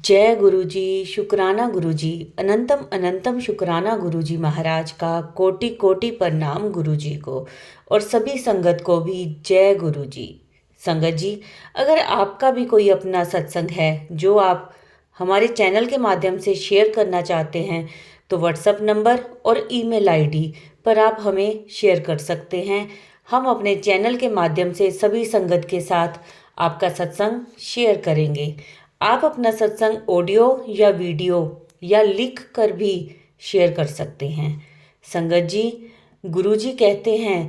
जय गुरुजी, शुक्राना गुरुजी, अनंतम अनंतम शुक्राना गुरुजी महाराज का कोटि कोटि प्रणाम गुरुजी को। और सभी संगत को भी जय गुरुजी। संगत जी, अगर आपका भी कोई अपना सत्संग है जो आप हमारे चैनल के माध्यम से शेयर करना चाहते हैं तो व्हाट्सएप नंबर और ईमेल आईडी पर आप हमें शेयर कर सकते हैं। हम अपने चैनल के माध्यम से सभी संगत के साथ आपका सत्संग शेयर करेंगे। आप अपना सत्संग ऑडियो या वीडियो या लिख कर भी शेयर कर सकते हैं। संगत जी, गुरु जी कहते हैं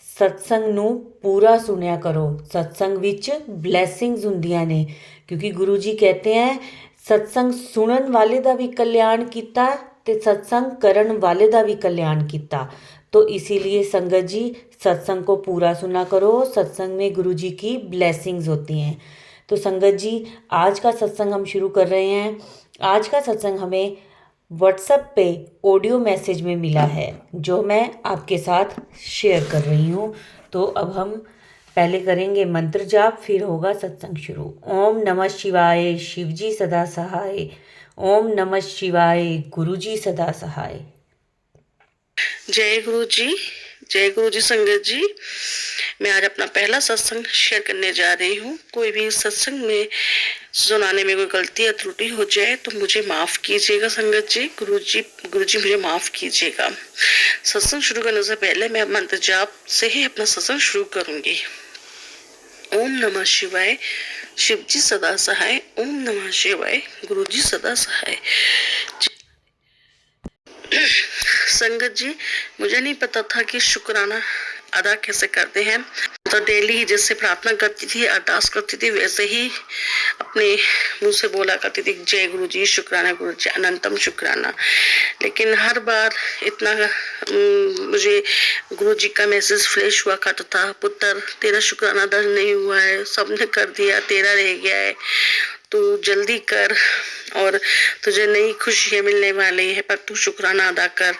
सत्संग ਨੂੰ पूरा सुनया करो, सत्संग विच ब्लैसिंग्स ਹੁੰਦੀਆਂ ਨੇ। क्योंकि गुरु जी कहते हैं सत्संग सुनन वाले ਦਾ भी कल्याण ਕੀਤਾ ਤੇ सत्संग ਕਰਨ वाले ਦਾ भी कल्याण ਕੀਤਾ। तो इसीलिए संगत जी सत्संग को पूरा सुना करो। सत्संग में गुरु जी की ब्लेसिंग्स होती हैं। तो संगत जी, आज का सत्संग हम शुरू कर रहे हैं। आज का सत्संग हमें व्हाट्सएप पे ऑडियो मैसेज में मिला है जो मैं आपके साथ शेयर कर रही हूँ। तो अब हम पहले करेंगे मंत्र जाप, फिर होगा सत्संग शुरू। ओम नमः शिवाय, शिव जी सदा सहाय। ओम नमः शिवाय, गुरु जी सदा सहाय। जय गुरु जी, जय गुरु जी। संगत जी, मैं आज अपना पहला सत्संग शेयर करने जा रही हूँ। कोई भी सत्संग में सुनाने में कोई गलती या त्रुटि हो जाए तो मुझे माफ कीजिएगा संगत जी। गुरु जी मुझे माफ कीजिएगा। सत्संग शुरू करने से पहले मैं मंत्र जाप से ही अपना सत्संग शुरू करूंगी। ओम नमः शिवाय, शिव जी सदा सहाय। ओम नमः शिवाय, गुरु जी सदा सहाय। संगत जी, मुझे नहीं पता था कि शुक्राना अदा कैसे करते हैं। तो डेली जैसे प्रार्थना करती थी, अरदास करती थी, वैसे ही अपने मुंह से बोला करती थी जय गुरु जी, शुक्राना गुरु जी, अनंतम शुक्राना। लेकिन हर बार इतना मुझे गुरु जी का मैसेज फ्लैश हुआ करता था, पुत्र तेरा शुक्राना अदा नहीं हुआ है, सबने कर दिया, तेरा रह गया है, तू जल्दी कर और तुझे नई खुशियां मिलने वाली है, पर तू शुक्राना अदा कर।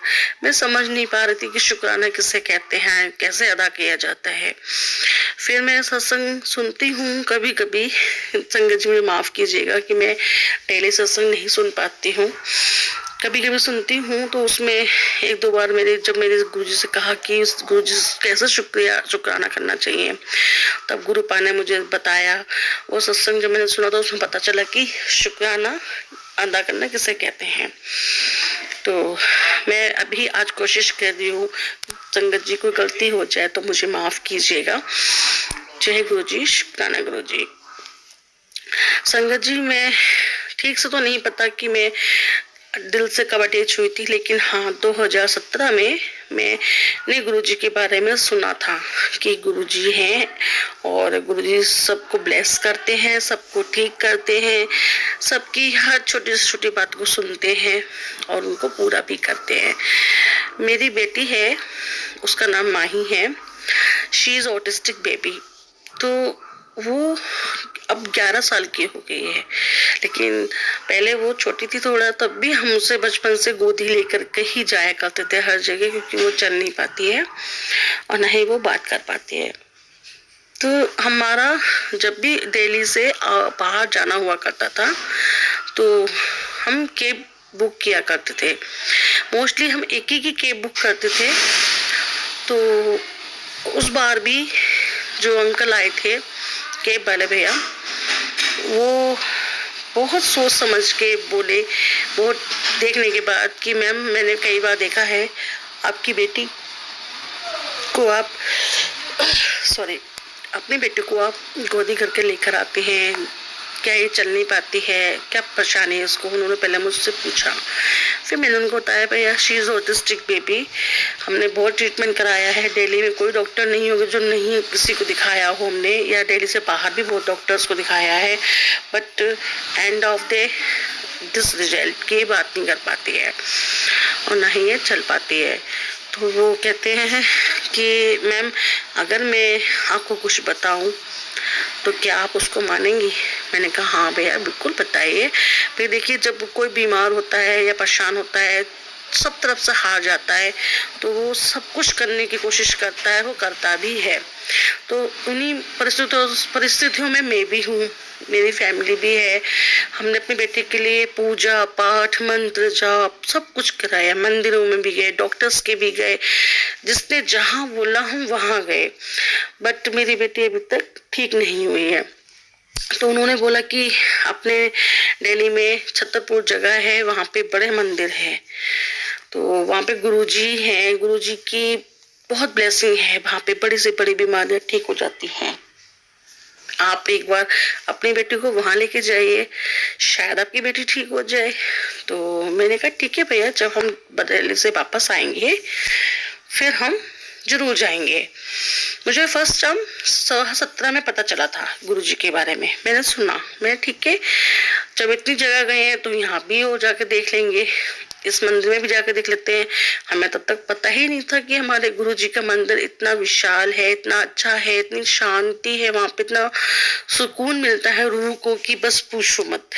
मैं समझ नहीं पा रही थी कि शुक्राना किसे कहते हैं, कैसे अदा किया जाता है। फिर मैं सत्संग सुनती हूँ कभी कभी। संगत जी मुझे माफ कीजिएगा कि मैं डेली सत्संग नहीं सुन पाती हूँ। कभी कभी सुनती हूँ तो उसमें एक दो बार जब मेरे गुरुजी से कहा कि गुरुजी कैसे शुक्राना करना चाहिए, तब गुरुपा ने मुझे बताया। वो सत्संग जब मैंने सुना तो उसमें पता चला कि शुक्राना अदा करना किसे कहते हैं। तो मैं अभी आज कोशिश कर रही हूँ, संगत जी कोई गलती हो जाए तो मुझे माफ कीजिएगा। जय गुरु जी, शुक्राना गुरु जी। संगत जी, मैं ठीक से तो नहीं पता कि मैं दिल से कब अटैच हुई थी, लेकिन हाँ 2017 में मैंने गुरुजी के बारे में सुना था कि गुरुजी हैं और गुरुजी सबको ब्लेस करते हैं, सबको ठीक करते हैं, सबकी हर छोटी से छोटी बात को सुनते हैं और उनको पूरा भी करते हैं। मेरी बेटी है, उसका नाम माही है। She is autistic baby. तो वो अब 11 साल की हो गई है, लेकिन पहले वो छोटी थी थोड़ा, तब भी हम उसे बचपन से गोदी लेकर के ही जाया करते थे हर जगह, क्योंकि वो चल नहीं पाती है और न ही वो बात कर पाती है। तो हमारा जब भी दिल्ली से बाहर जाना हुआ करता था तो हम कैब बुक किया करते थे। मोस्टली हम एक ही की कैब बुक करते थे। तो उस बार भी जो अंकल आए थे, कैब वाले भैया, वो बहुत सोच समझ के बोले, बहुत देखने के बाद, कि मैम मैंने कई बार देखा है आपकी बेटी को आप अपनी बेटी को आप गोदी करके लेकर आते हैं, क्या ये चल नहीं पाती है, क्या परेशानी है इसको। उन्होंने पहले मुझसे पूछा, फिर मैंने उनको बताया भैया शी इज ऑटिस्टिक बेबी, हमने बहुत ट्रीटमेंट कराया है, दिल्ली में कोई डॉक्टर नहीं होगा जो नहीं किसी को दिखाया हो हमने, या दिल्ली से बाहर भी बहुत डॉक्टर्स को दिखाया है, but end of the this result की बात नहीं कर पाती है और ना ही ये चल पाती है। तो वो कहते हैं कि मैम अगर मैं आपको कुछ बताऊं तो क्या आप उसको मानेंगी। मैंने कहा हाँ भैया बिल्कुल बताइए। फिर देखिए, जब कोई बीमार होता है या परेशान होता है सब तरफ से हार जाता है, तो वो सब कुछ करने की कोशिश करता है, वो करता भी है। तो उन्हीं परिस्थितियों में मैं भी हूँ, मेरी फैमिली भी है। हमने अपनी बेटी के लिए पूजा पाठ मंत्र जाप सब कुछ कराया, मंदिरों में भी गए, डॉक्टर्स के भी गए, जिसने जहाँ बोला हम वहां गए, बट मेरी बेटी अभी तक ठीक नहीं हुई है। तो उन्होंने बोला कि अपने दिल्ली में छतरपुर जगह है, वहां पे बड़े मंदिर है, तो वहां पे गुरुजी हैं, गुरुजी की बहुत ब्लेसिंग है, वहां पे बड़ी से बड़ी बीमारियां ठीक हो जाती हैं। आप एक बार अपनी बेटी को वहां लेके जाइए, शायद आपकी बेटी ठीक हो जाए। तो मैंने कहा ठीक है भैया, जब हम बरेली से वापस आएंगे फिर हम जरूर जाएंगे। मुझे फर्स्ट टाइम 17 में पता चला था गुरुजी के बारे में, मैंने सुना, मैं ठीक है जब इतनी जगह गए हैं तो यहाँ भी हो जाके देख लेंगे, इस मंदिर में भी जाकर देख लेते हैं। हमें तब तक पता ही नहीं था कि हमारे गुरुजी का मंदिर इतना विशाल है, इतना अच्छा है, इतनी शांति है वहां पे, इतना सुकून मिलता है रूह को कि बस पूछो मत,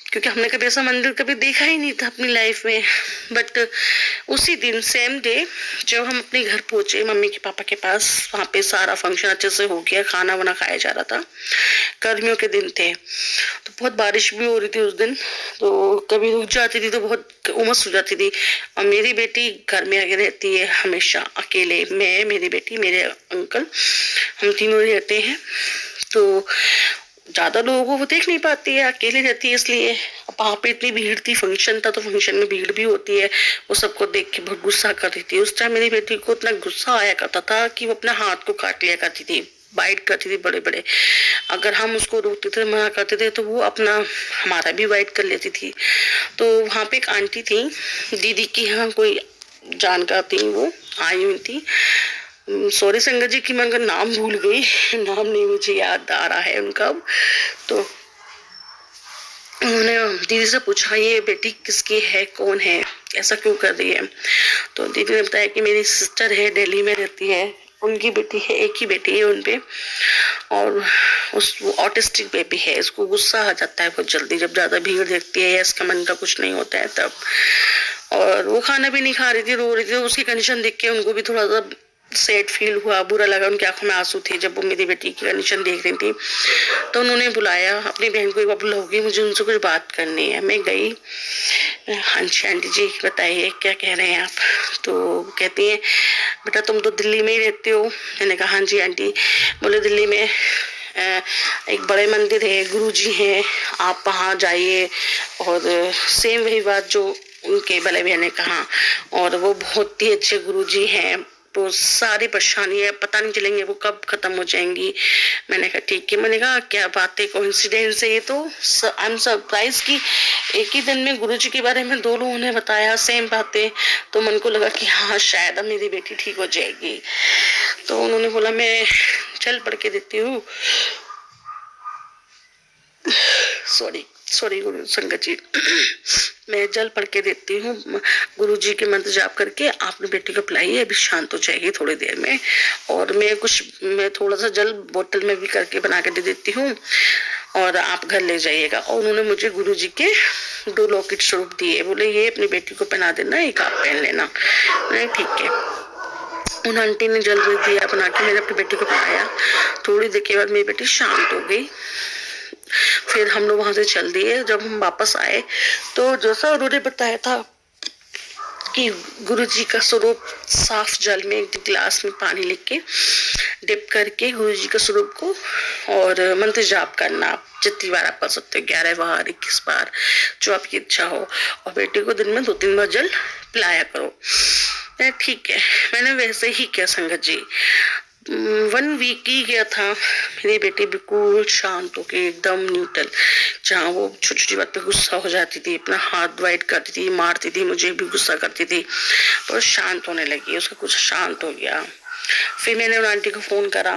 क्योंकि हमने कभी ऐसा मंदिर कभी देखा ही नहीं था अपनी लाइफ में। बट उसी दिन सेम डे जब हम अपने घर पहुंचे मम्मी के पापा के पास, वहां पे सारा फंक्शन अच्छे से हो गया, खाना वाना खाया जा रहा था, गर्मियों के दिन थे, तो बहुत बारिश भी हो रही थी उस दिन, तो कभी रुक जाती थी तो बहुत उमस हो जाती थी। और मेरी बेटी घर में आगे रहती है हमेशा अकेले, मैं, मेरी बेटी, मेरे अंकल, हम तीनों रहते हैं। तो ज्यादा लोगों को वो देख नहीं पाती है, अकेले रहती है, इसलिए वहां पे इतनी भीड़ थी, फंक्शन था तो फंक्शन में भीड़ भी होती है, वो सबको देख के बहुत गुस्सा कर रही थी। उस टाइम मेरी बेटी को इतना गुस्सा आया करता था कि वो अपने हाथ को काट लिया करती थी, बाइट करती थी बड़े बड़े, अगर हम उसको रोकते थे, मना करते थे, तो वो अपना हमारा भी बाइट कर लेती थी। तो वहां पे एक आंटी थी, दीदी की यहाँ कोई जानकार थी, वो आई हुई थी, सॉरी संगत जी की मैं उनका नाम भूल गई, नाम नहीं मुझे याद आ रहा है उनका। तो उन्होंने दीदी से पूछा ये बेटी किसकी है, कौन है, ऐसा क्यों कर रही है। तो दीदी ने बताया कि मेरी सिस्टर है, दिल्ली में रहती है, उनकी बेटी है, एक ही बेटी है उनपे, और उस वो ऑटिस्टिक बेबी है, इसको गुस्सा आ जाता है बहुत जल्दी जब ज्यादा भीड़ देखती है या इसका मन का कुछ नहीं होता है तब। और वो खाना भी नहीं खा रही थी, रो रही थी, उसकी कंडीशन देख के उनको भी थोड़ा सा सैड फील हुआ, बुरा लगा, उनकी आंखों में आंसू थे जब वो मेरी बेटी की कंडीशन देख रही थी। तो उन्होंने बुलाया अपनी बहन को, एक बार बुलाओगी, मुझे उनसे कुछ बात करनी है। मैं गई, हाँ जी आंटी जी बताइए क्या कह रहे हैं आप। तो कहती है बेटा तुम तो दिल्ली में ही रहते हो। मैंने कहा हाँ जी आंटी। बोले दिल्ली में एक बड़े मंदिर है, गुरुजी हैं, आप वहाँ जाइए। और सेम वही बात जो उनके बड़े भैया ने कहा, और वो बहुत ही अच्छे गुरुजी हैं, तो सारी परेशानियां पता नहीं चलेंगे वो कब खत्म हो जाएंगी। मैंने कहा ठीक है। मैंने कहा क्या बात है, कोइंसिडेंस है ये तो, आई एम सरप्राइज कि एक ही दिन में गुरुजी के बारे में दो लोगों ने बताया सेम बातें। तो मन को लगा कि हाँ शायद अब मेरी बेटी ठीक हो जाएगी। तो उन्होंने बोला मैं चल पढ़ के देती हूँ, सॉरी सॉरी गुरु संगत जी, मैं जल पढ़ के देती हूँ, गुरु जी के मंत्र जाप करके आपने बेटी को पिलाइए, अभी शांत हो जाएगी थोड़ी देर में। और मैं थोड़ा सा जल बोतल में भी करके बना के दे देती हूँ, और आप घर ले जाइएगा। और उन्होंने मुझे गुरु जी के 2 लॉकेट स्वरूप दिए, बोले ये अपनी बेटी को पहना देना, एक आप पहन लेना। नहीं ठीक है। उन आंटी ने जल दिया बना के, मैंने अपनी बेटी को पहनाया। थोड़ी देर के बाद मेरी बेटी शांत हो गई। फिर हम लोग वहां से चल दिए। जब हम वापस आए तो जैसा उन्होंने बताया था कि गुरुजी का स्वरूप साफ जल में एक गिलास में पानी लेके डिप करके गुरुजी का स्वरूप को और मंत्र जाप करना, जितनी बार आप कर सकते हो, 11 बार 21 बार जो आपकी इच्छा हो। और बेटी को दिन में 2-3 बार जल पिलाया करो। ठीक है, मैंने वैसे ही किया संगत जी। 1 वीक ही गया था, मेरी बेटी बिल्कुल शांत हो गई, एकदम न्यूट्रल। जहाँ वो छोटी छोटी बात पे गुस्सा हो जाती थी, अपना हाथ वाइट करती थी, मारती थी, मुझे भी गुस्सा करती थी, पर शांत होने लगी, उसका कुछ शांत हो गया। फिर मैंने उन आंटी को फोन करा,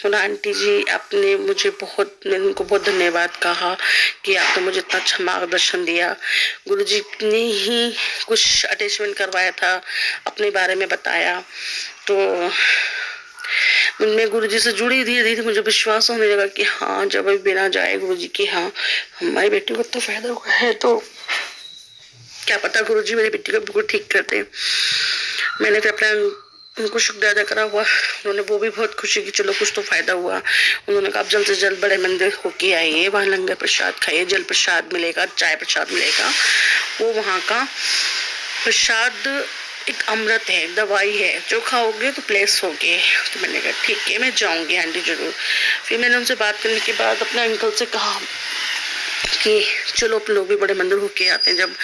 उन आंटी जी मैंने उनको बहुत धन्यवाद कहा कि आपने मुझे इतना अच्छा मार्गदर्शन दिया। गुरुजी ने ही कुछ अटैचमेंट करवाया था, अपने बारे में बताया, तो मैं गुरुजी से जुड़ी, धीरे धीरे मुझे विश्वास होने लगा कि हाँ जब अभी बिना जाए गुरुजी के, हाँ हमारी बेटी को तो फायदा हुआ है। तो क्या पता गुरुजी मेरी बेटी को बिल्कुल ठीक कर दें। मैंने फिर अपना उनको शुक्रिया अदा करा हुआ, उन्होंने वो भी बहुत खुशी की चलो कुछ तो फायदा हुआ। उन्होंने कहा आप जल्द से जल्द बड़े मंदिर होके आइए, वहाँ लंगर प्रसाद खाइए, जल प्रसाद मिलेगा, चाय प्रसाद मिलेगा। वो वहाँ का प्रसाद एक अमृत है, दवाई है, जो खाओगे तो प्लेस होगे। तो मैंने कहा ठीक है मैं जाऊंगी आंटी जरूर। फिर मैंने उनसे बात करने के बाद अपने अंकल से कहा कि चलो अपन लोग भी बड़े मंदिर होके आते हैं। जब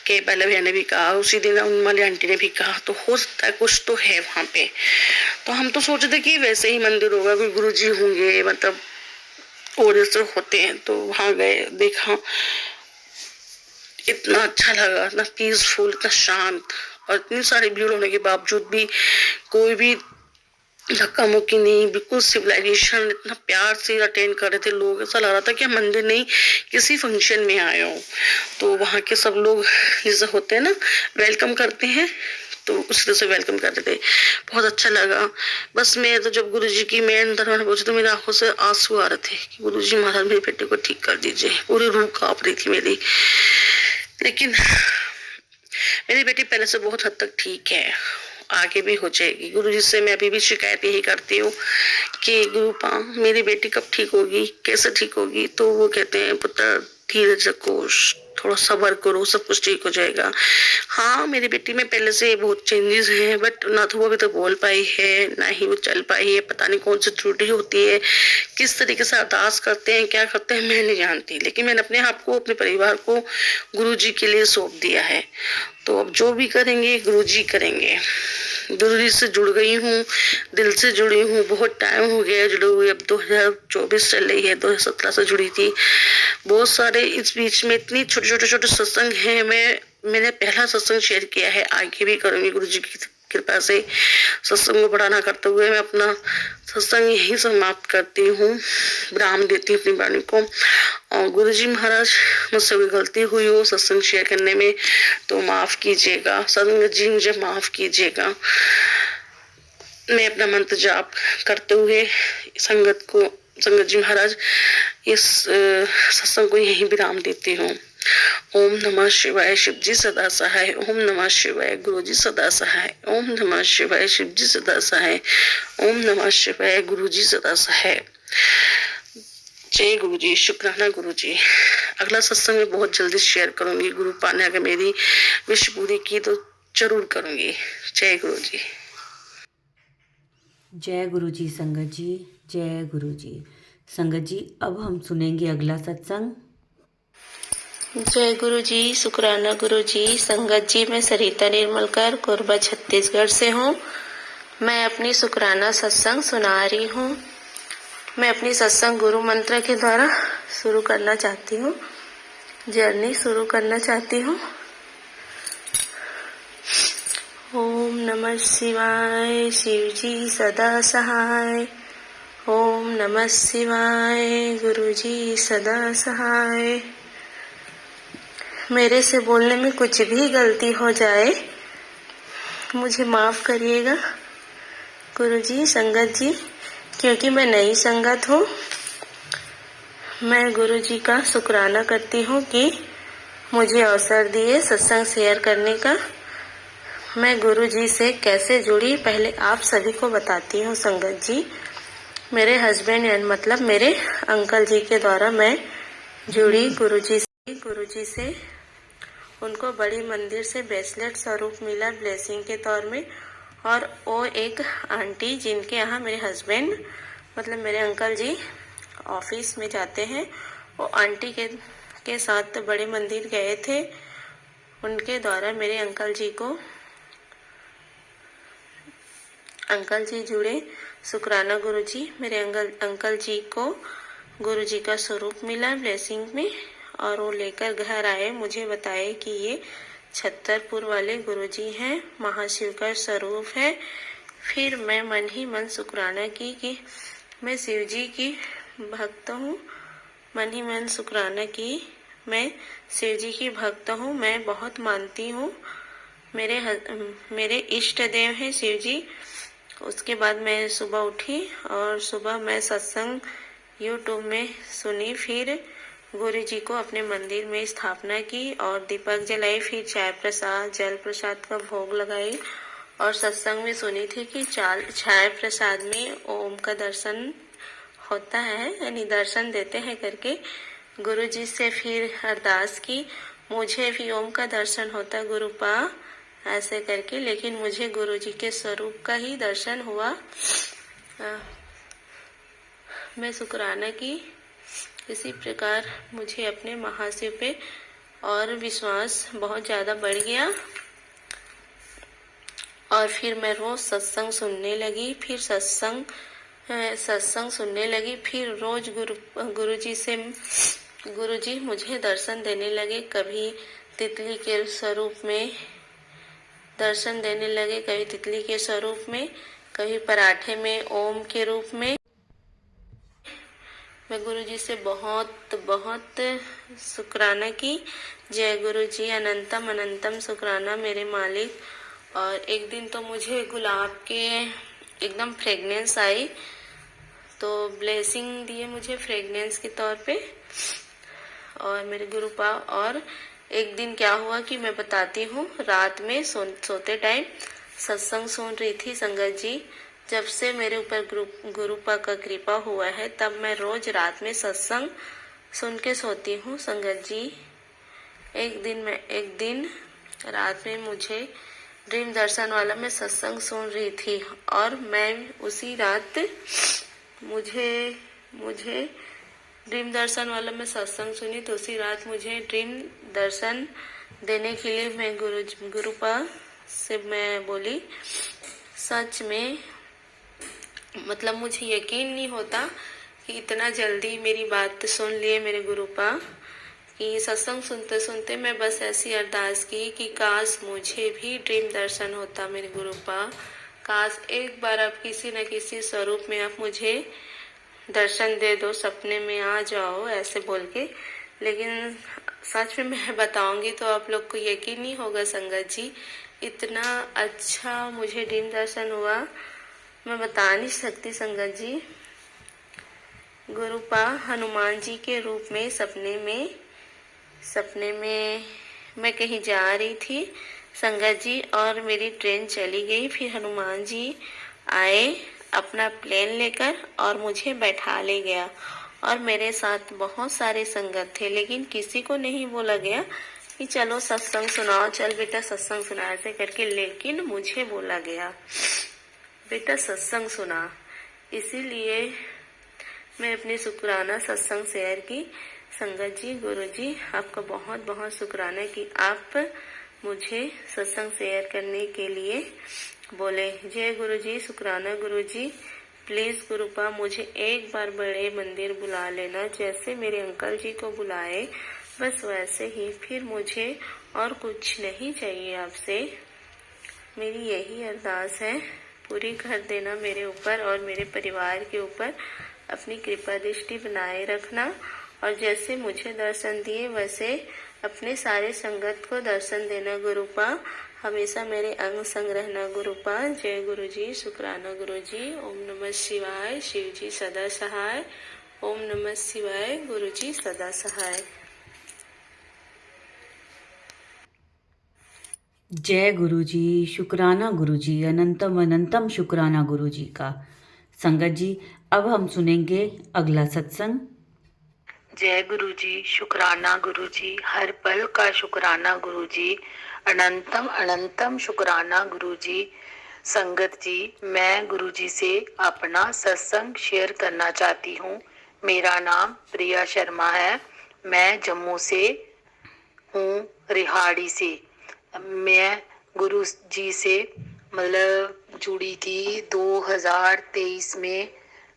के पहले भैया ने भी कहा, उसी दिन उन वाली आंटी ने भी कहा, तो हो सकता है कुछ तो है वहां पे। तो हम तो सोच रहे थे कि वैसे ही मंदिर होगा, कोई गुरुजी होंगे, मतलब और से होते हैं। तो वहां गए, देखा, इतना अच्छा लगा, इतना पीसफुल, इतना शांत, और इतनी सारी भीड़ होने के बावजूद भी कोई भी धक्का मुक्की नहीं, बिल्कुल सिविलाइजेशन, इतना प्यार से अटेंड कर रहे थे लोग। ऐसा लग रहा था कि हम मंदिर नहीं किसी फंक्शन में आए हो। तो वहाँ के सब लोग जैसे होते हैं ना, वेलकम करते हैं, तो उस तरह से वेलकम कर रहे थे। बहुत अच्छा लगा। बस मैं तो जब गुरुजी की मैं अंदर में पहुंची तो मेरी आंखों से आंसू आ रहे थे कि गुरुजी महाराज मेरी बेटी को ठीक कर दीजिए। पूरी रूह कांप रही थी मेरी। लेकिन मेरी बेटी पहले से बहुत हद तक ठीक है, आगे भी हो जाएगी। गुरुजी से मैं अभी भी शिकायत यही करती हूँ कि गुरुपा मेरी बेटी कब ठीक होगी, कैसे ठीक होगी। तो वो कहते हैं पुत्र धीरज रखो, थोड़ा सब्र करो, सब कुछ ठीक हो जाएगा। हाँ मेरी बेटी में पहले से बहुत चेंजेस हैं, बट ना तो वो अभी तक बोल पाई है, ना ही वो चल पाई है। पता नहीं कौन सी त्रुटि होती है, किस तरीके से अरदास करते हैं, क्या करते हैं, मैं नहीं जानती। लेकिन मैंने अपने आप को, अपने परिवार को गुरुजी के लिए सौंप दिया है। तो अब जो भी करेंगे गुरुजी करेंगे। गुरुजी से जुड़ गई हूँ, दिल से जुड़ी हूँ, बहुत टाइम हो गया जुड़े हुए। अब 2024 चल रही है, 2017 से जुड़ी थी। बहुत सारे इस बीच में इतनी छोटे सत्संग हैं। मैंने पहला सत्संग शेयर किया है, आगे भी करूंगी गुरुजी की कृपा से। सत्संग को बढ़ाना करते हुए मैं अपना सत्संग यही समाप्त करती हूँ, विराम देती हूँ अपनी वाणी को। और गुरुजी महाराज मुझसे कोई गलती हुई हो सत्संग शेयर करने में तो माफ कीजिएगा। संगत जी मुझे माफ कीजिएगा। मैं अपना मंत्र जाप करते हुए संगत जी महाराज इस सत्संग को यही विराम देती हूँ। ओम नमः शिवाय, शिव जी सदा सहाय। ओम नमः शिवाय, गुरु जी सदा सहाय। ओम नमः शिवाय, शिव जी सदा सहाय। ओम नमः शिवाय, गुरु जी सदा सहाय। जय गुरु जी, शुक्राना गुरु जी। अगला सत्संग में बहुत जल्दी शेयर करूंगी। गुरु पाने अगर मेरी विश पूरी की तो जरूर करूंगी। जय गुरु जी। जय गुरु जी संगत जी, जय गुरु जी। संगत जी अब हम सुनेंगे अगला सत्संग। जय गुरु जी, शुक्राना गुरु जी। संगत जी मैं सरिता निर्मलकर कोरबा छत्तीसगढ़ से हूँ। मैं अपनी शुक्राना सत्संग सुना रही हूँ। मैं अपनी सत्संग गुरु मंत्र के द्वारा शुरू करना चाहती हूँ, जर्नी शुरू करना चाहती हूँ। ओम नमः शिवाय, शिव जी सदा सहाय। ओम नमः शिवाय, गुरु जी सदा सहाय। मेरे से बोलने में कुछ भी गलती हो जाए मुझे माफ करिएगा गुरुजी, संगत जी, क्योंकि मैं नई संगत हूँ। मैं गुरुजी का शुक्राना करती हूँ कि मुझे अवसर दिए सत्संग शेयर करने का। मैं गुरुजी से कैसे जुड़ी पहले आप सभी को बताती हूँ। संगत जी, मेरे हस्बैंड यानी मतलब मेरे अंकल जी के द्वारा मैं जुड़ी गुरुजी से। उनको बड़ी मंदिर से ब्रेसलेट स्वरूप मिला ब्लेसिंग के तौर में। और वो एक आंटी जिनके यहाँ मेरे हस्बैंड मतलब मेरे अंकल जी ऑफिस में जाते हैं, वो आंटी के साथ बड़े मंदिर गए थे। उनके द्वारा मेरे अंकल जी जुड़े। शुक्राना गुरुजी, मेरे अंकल जी को गुरुजी का स्वरूप मिला ब्लेसिंग में, और वो लेकर घर आए। मुझे बताए कि ये छतरपुर वाले गुरुजी हैं, महाशिव का स्वरूप है। फिर मैं मन ही मन शुक्राना की कि मैं शिव जी की भक्त हूँ। मन ही मन शुक्राना की मैं शिव जी की भक्त हूँ, मैं बहुत मानती हूँ। मेरे इष्ट देव हैं शिव जी। उसके बाद मैं सुबह उठी और सुबह मैं सत्संग यूट्यूब में सुनी। फिर गुरु जी को अपने मंदिर में स्थापना की और दीपक जलाई, फिर चाय प्रसाद जल प्रसाद का भोग लगाई। और सत्संग में सुनी थी कि चाय प्रसाद में ओम का दर्शन होता है, यानी दर्शन देते हैं करके। गुरु जी से फिर अरदास की, मुझे भी ओम का दर्शन होता गुरुपा, ऐसे करके। लेकिन मुझे गुरु जी के स्वरूप का ही दर्शन हुआ। मैं शुक्राना की। इसी प्रकार मुझे अपने महाशिव पे और विश्वास बहुत ज़्यादा बढ़ गया और फिर मैं रोज सत्संग सुनने लगी। फिर सत्संग सुनने लगी। फिर रोज गुरु जी मुझे दर्शन देने लगे। कभी तितली के स्वरूप में दर्शन देने लगे, कभी तितली के स्वरूप में, कभी पराठे में ओम के रूप में। मैं गुरु जी से बहुत बहुत शुक्राना की। जय गुरु जी, अनंतम अनंतम शुक्राना मेरे मालिक। और एक दिन तो मुझे गुलाब के एकदम फ्रेगनेंस आई, तो ब्लेसिंग दिए मुझे फ्रेगनेंस के तौर पे और मेरे गुरुपा। और एक दिन क्या हुआ कि मैं बताती हूँ। रात में सोते टाइम सत्संग सुन रही थी संगत जी। जब से मेरे ऊपर गुरुपा का कृपा हुआ है, तब मैं रोज रात में सत्संग सुन के सोती हूँ संगत जी। एक दिन रात में मुझे ड्रीम दर्शन वाला मैं सत्संग सुन रही थी और मैं उसी रात मुझे ड्रीम दर्शन वाला मैं सत्संग सुनी, तो उसी रात मुझे ड्रीम दर्शन देने के लिए मैं गुरुपा से मैं बोली। सच में मतलब मुझे यकीन नहीं होता कि इतना जल्दी मेरी बात सुन लिए मेरे गुरुपा। कि सत्संग सुनते सुनते मैं बस ऐसी अरदास की कि काश मुझे भी ड्रीम दर्शन होता मेरे गुरुपा। काश एक बार आप किसी न किसी स्वरूप में आप मुझे दर्शन दे दो, सपने में आ जाओ, ऐसे बोल के। लेकिन सच में मैं बताऊंगी तो आप लोग को यकीन नहीं होगा संगत जी। इतना अच्छा मुझे ड्रीम दर्शन हुआ, मैं बता नहीं सकती संगत जी। गुरुपा हनुमान जी के रूप में सपने में मैं कहीं जा रही थी संगत जी और मेरी ट्रेन चली गई। फिर हनुमान जी आए अपना प्लेन लेकर और मुझे बैठा ले गया। और मेरे साथ बहुत सारे संगत थे, लेकिन किसी को नहीं बोला गया कि चलो सत्संग सुनाओ, चल बेटा सत्संग सुना, ऐसे करके। लेकिन मुझे बोला गया बेटा सत्संग सुना। इसीलिए मैं अपनी शुक्राना सत्संग शेयर की। संगत जी, गुरु जी, आपका बहुत बहुत शुक्राना कि आप मुझे सत्संग शेयर करने के लिए बोले। जय गुरु जी, शुक्राना गुरु जी। प्लीज गुरुपा मुझे एक बार बड़े मंदिर बुला लेना, जैसे मेरे अंकल जी को बुलाए, बस वैसे ही। फिर मुझे और कुछ नहीं चाहिए आपसे, मेरी यही अरदास है। पूरी कर देना मेरे ऊपर और मेरे परिवार के ऊपर, अपनी कृपा दृष्टि बनाए रखना। और जैसे मुझे दर्शन दिए वैसे अपने सारे संगत को दर्शन देना गुरुपा। हमेशा मेरे अंग संग रहना गुरुपा। जय गुरु जी, शुक्राना गुरु जी। ओम नमः शिवाय, शिव जी सदा सहाय। ओम नमः शिवाय, गुरु जी सदा सहाय। जय गुरु जी, शुक्राना गुरु जी, अनंतम अनंतम शुक्राना गुरु जी का। संगत जी, अब हम सुनेंगे अगला सत्संग। जय गुरु जी, शुक्राना गुरु जी, हर पल का शुक्राना गुरु जी, अनंतम अनंतम शुक्राना गुरु जी। संगत जी, मैं गुरु जी से अपना सत्संग शेयर करना चाहती हूँ। मेरा नाम प्रिया शर्मा है, मैं जम्मू से हूँ, रिहाड़ी से। मैं गुरु जी से मतलब जुड़ी थी 2023 में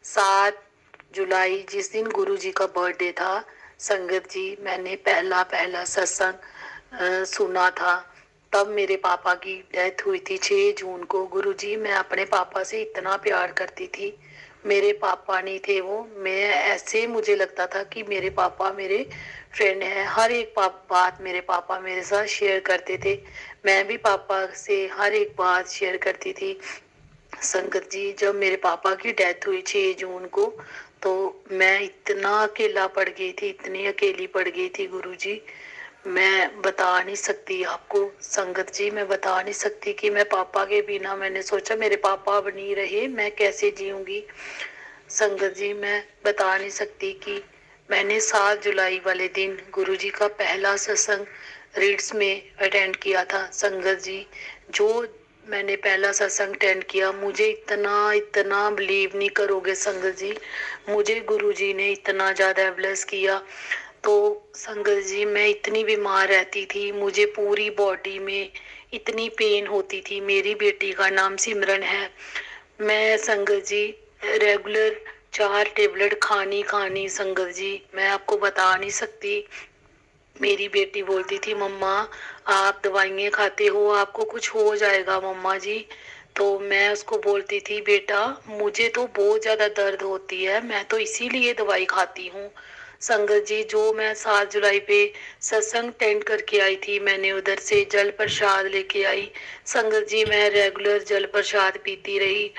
7 जुलाई, जिस दिन गुरु जी का बर्थडे था। संगत जी, मैंने पहला सत्संग सुना था, तब मेरे पापा की डेथ हुई थी 6 जून को। गुरु जी, मैं अपने पापा से इतना प्यार करती थी। मेरे पापा नहीं थे वो, मैं ऐसे मुझे लगता था कि मेरे पापा मेरे फ्रेंड हैं। हर एक बात मेरे पापा मेरे साथ शेयर करते थे, मैं भी पापा से हर एक बात शेयर करती थी। संगत जी, जब मेरे पापा की डेथ हुई 6 जून को, तो मैं इतना अकेला पड़ गई थी, इतनी अकेली पड़ गई थी गुरुजी, मैं बता नहीं सकती आपको संगत जी, मैं बता नहीं सकती कि मैं पापा के बिना, मैंने सोचा मेरे पापा अब नहीं रहे, मैं कैसे जीऊंगी। संगत जी मैं बता नहीं सकती कि मैंने 7 जुलाई वाले दिन गुरुजी का पहला सत्संग रीड्स में अटेंड किया था। संगत जी जो मैंने पहला सत्संग अटेंड किया, मुझे इतना इतना बिलीव नहीं करोगे संगत जी, मुझे गुरुजी ने इतना ज्यादा ब्लेस किया। तो संगत जी मैं इतनी बीमार रहती थी, मुझे पूरी बॉडी में इतनी पेन होती थी। मेरी बेटी का नाम सिमरन है। मैं संगत जी रेगुलर 4 टेबलेट खानी संगत जी, मैं आपको बता नहीं सकती। मेरी बेटी बोलती थी मम्मा आप दवाइयाँ खाते हो, आपको कुछ हो जाएगा मम्मा जी। तो मैं उसको बोलती थी बेटा मुझे तो बहुत ज्यादा दर्द होती है, मैं तो इसीलिए दवाई खाती हूँ। संगत जी जो मैं 7 जुलाई पे सत्संग अटेंड करके आई थी, मैंने उधर से जल प्रसाद लेके आई। संगत जी मैं रेगुलर जल प्रसाद पीती रही,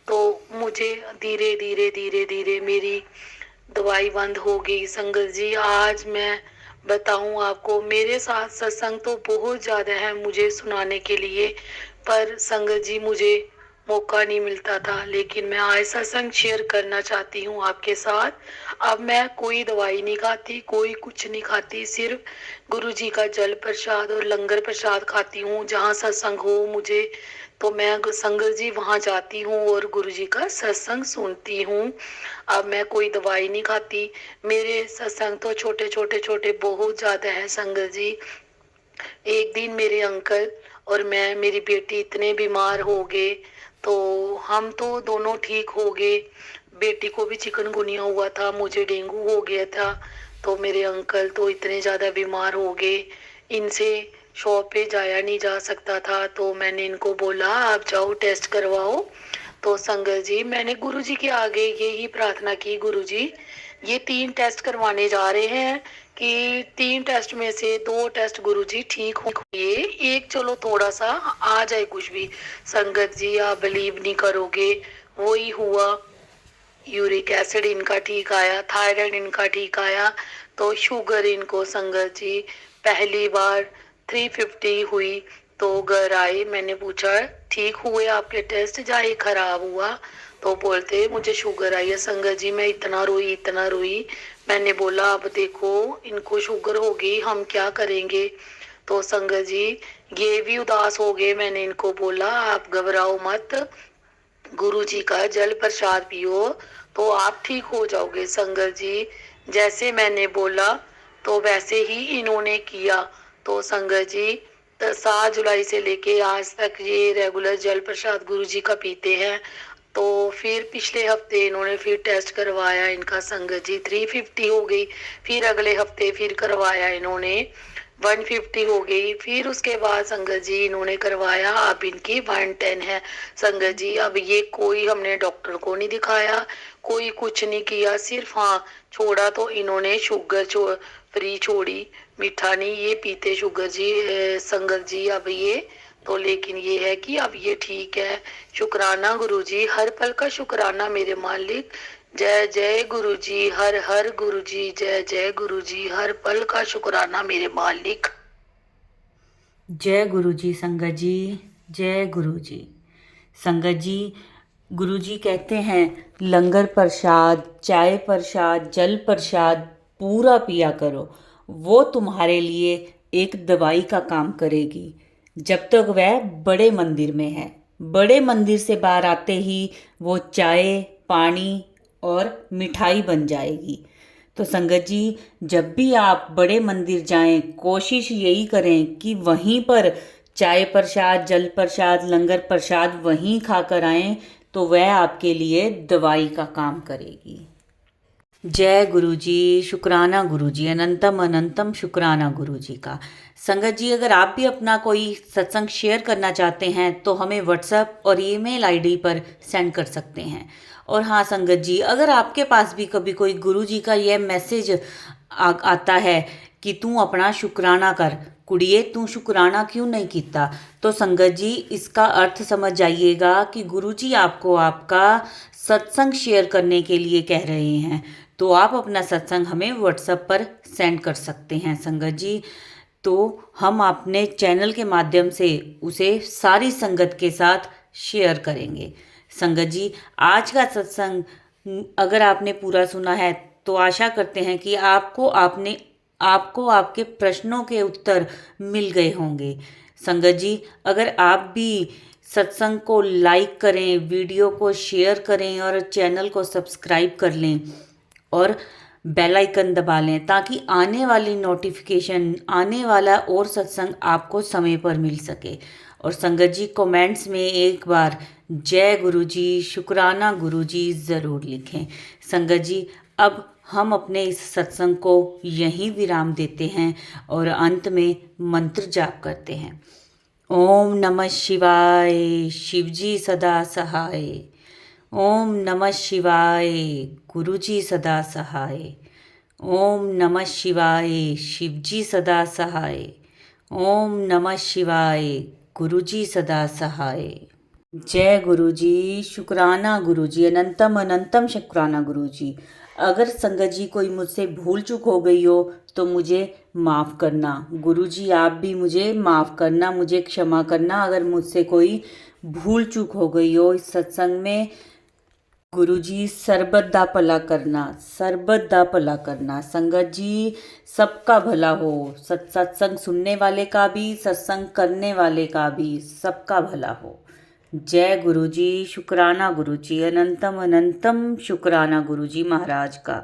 तो मुझे धीरे धीरे धीरे धीरे मेरी दवाई बंद हो गई। संगत जी आज मैं बताऊं आपको, मेरे साथ सत्संग तो बहुत ज्यादा है मुझे सुनाने के लिए, पर संगत जी मुझे मौका नहीं मिलता था। लेकिन मैं आज सत्संग शेयर करना चाहती हूँ आपके साथ। अब मैं कोई दवाई नहीं खाती, कोई कुछ नहीं खाती, सिर्फ गुरु जी का जल प्रसाद और लंगर प्रसाद खाती हूँ। जहाँ सत्संग हो मुझे तो मैं संगत जी वहां जाती हूँ और गुरु जी का सत्संग सुनती हूँ। अब मैं कोई दवाई नहीं खाती। मेरे सत्संग तो छोटे छोटे छोटे बहुत ज्यादा है संगत जी। एक दिन मेरे अंकल और मैं, मेरी बेटी इतने बीमार हो गए, तो हम तो दोनों ठीक हो गए। बेटी को भी चिकनगुनिया हुआ था, मुझे डेंगू हो गया था। तो मेरे अंकल तो इतने ज्यादा बीमार हो गए, इनसे शॉप पे जाया नहीं जा सकता था। तो मैंने इनको बोला आप जाओ टेस्ट करवाओ। तो संगत जी मैंने गुरुजी के आगे यही प्रार्थना की, गुरुजी ये 3 टेस्ट करवाने जा रहे हैं कि 3 टेस्ट में से 2 टेस्ट गुरुजी ठीक हुए, एक चलो थोड़ा सा आ जाए कुछ भी। संगत जी आप बिलीव नहीं करोगे, वही हुआ। यूरिक एसिड इनका ठीक आया, थायराइड इनका ठीक आया, तो शुगर इनको संगत जी पहली बार 350 हुई। तो घर आए, मैंने पूछा ठीक हुए आपके टेस्ट या ये खराब हुआ? तो बोलते मुझे शुगर आई है। संगत जी मैं इतना रोई इतना रोई। मैंने बोला अब देखो इनको शुगर हो गई, हम क्या करेंगे? तो संगत जी ये भी उदास हो गए। मैंने इनको बोला आप घबराओ मत, गुरु जी का जल प्रसाद पियो तो आप ठीक हो जाओगे। संगत जी जैसे मैंने बोला तो वैसे ही इन्होंने किया। तो संगत जी 7 जुलाई से लेके आज तक ये रेगुलर जल प्रसाद गुरु जी का पीते हैं। तो फिर पिछले हफ्ते इन्होंने फिर टेस्ट करवाया, इनका संगत जी 350 हो गई। फिर अगले हफ्ते फिर करवाया इन्होंने 150 हो गई। फिर उसके बाद संगत जी इन्होंने करवाया, अब इनकी 110 है। संगत जी अब ये कोई हमने डॉक्टर को नहीं दिखाया, कोई कुछ नहीं किया, सिर्फ हाँ छोड़ा तो इन्होंने शुगर फ्री छोड़ी, मीठा नहीं ये पीते शुगर जी। संगत जी अब ये तो लेकिन ये है कि अब ये ठीक है। शुक्राना गुरु जी, हर पल का शुक्राना मेरे मालिक। जय जय गुरु जी, हर हर गुरु जी, जय जय गुरु जी, हर पल का शुक्राना मेरे मालिक। जय गुरु जी संगत जी, जय गुरु जी। संगत जी गुरु जी कहते हैं लंगर प्रसाद, चाय प्रसाद, जल प्रसाद पूरा पिया करो, वो तुम्हारे लिए एक दवाई का काम करेगी। जब तक वह बड़े मंदिर में है, बड़े मंदिर से बाहर आते ही वो चाय, पानी और मिठाई बन जाएगी। तो संगत जी जब भी आप बड़े मंदिर जाएं, कोशिश यही करें कि वहीं पर चाय प्रसाद, जल प्रसाद, लंगर प्रसाद वहीं खाकर आएं, तो वह आपके लिए दवाई का काम करेगी। जय गुरु जी, शुक्राना गुरु जी, अनंतम अनंतम शुक्राना गुरु जी का। संगत जी अगर आप भी अपना कोई सत्संग शेयर करना चाहते हैं तो हमें व्हाट्सएप और ईमेल आईडी पर सेंड कर सकते हैं। और हाँ संगत जी अगर आपके पास भी कभी कोई गुरु जी का यह मैसेज आता है कि तू अपना शुक्राना कर कुड़िए, तू शुक्राना क्यों नहीं किता, तो संगत जी इसका अर्थ समझ जाइएगा कि गुरु जी आपको आपका सत्संग शेयर करने के लिए कह रहे हैं, तो आप अपना सत्संग हमें व्हाट्सएप पर सेंड कर सकते हैं संगत जी। तो हम अपने चैनल के माध्यम से उसे सारी संगत के साथ शेयर करेंगे। संगत जी, आज का सत्संग अगर आपने पूरा सुना है तो आशा करते हैं कि आपको आपके प्रश्नों के उत्तर मिल गए होंगे। संगत जी, अगर आप भी सत्संग को लाइक करें, वीडियो को शेयर करें और चैनल को सब्सक्राइब कर लें और बेल आइकन दबा लें, ताकि आने वाली नोटिफिकेशन, आने वाला और सत्संग आपको समय पर मिल सके। और संगत जी, कमेंट्स में एक बार जय गुरुजी, शुक्राना गुरुजी ज़रूर लिखें। संगत जी, अब हम अपने इस सत्संग को यहीं विराम देते हैं और अंत में मंत्र जाप करते हैं। ओम नमः शिवाय, शिवजी सदा सहाय। ओम नमः शिवाय, गुरुजी सदा सहाय। ओम नमः शिवाय, शिवजी सदा सहाय। ओम नमः शिवाय, गुरुजी सदा सहाय। जय गुरुजी, शुक्राना गुरुजी, अनंतम अनंतम शुक्राना गुरुजी। अगर संगत जी कोई मुझसे भूल चूक हो गई हो तो मुझे माफ़ करना। गुरुजी, आप भी मुझे माफ़ करना, मुझे क्षमा करना अगर मुझसे कोई भूल चूक हो गई हो इस सत्संग में। गुरुजी, सरबत दा भला करना, सरबत दा भला करना। संगत जी, सबका भला हो, सत्संग सुनने वाले का भी, सत्संग करने वाले का भी, सबका भला हो। जय गुरुजी, शुक्राना गुरुजी, अनंतम अनंतम शुक्राना गुरुजी महाराज का।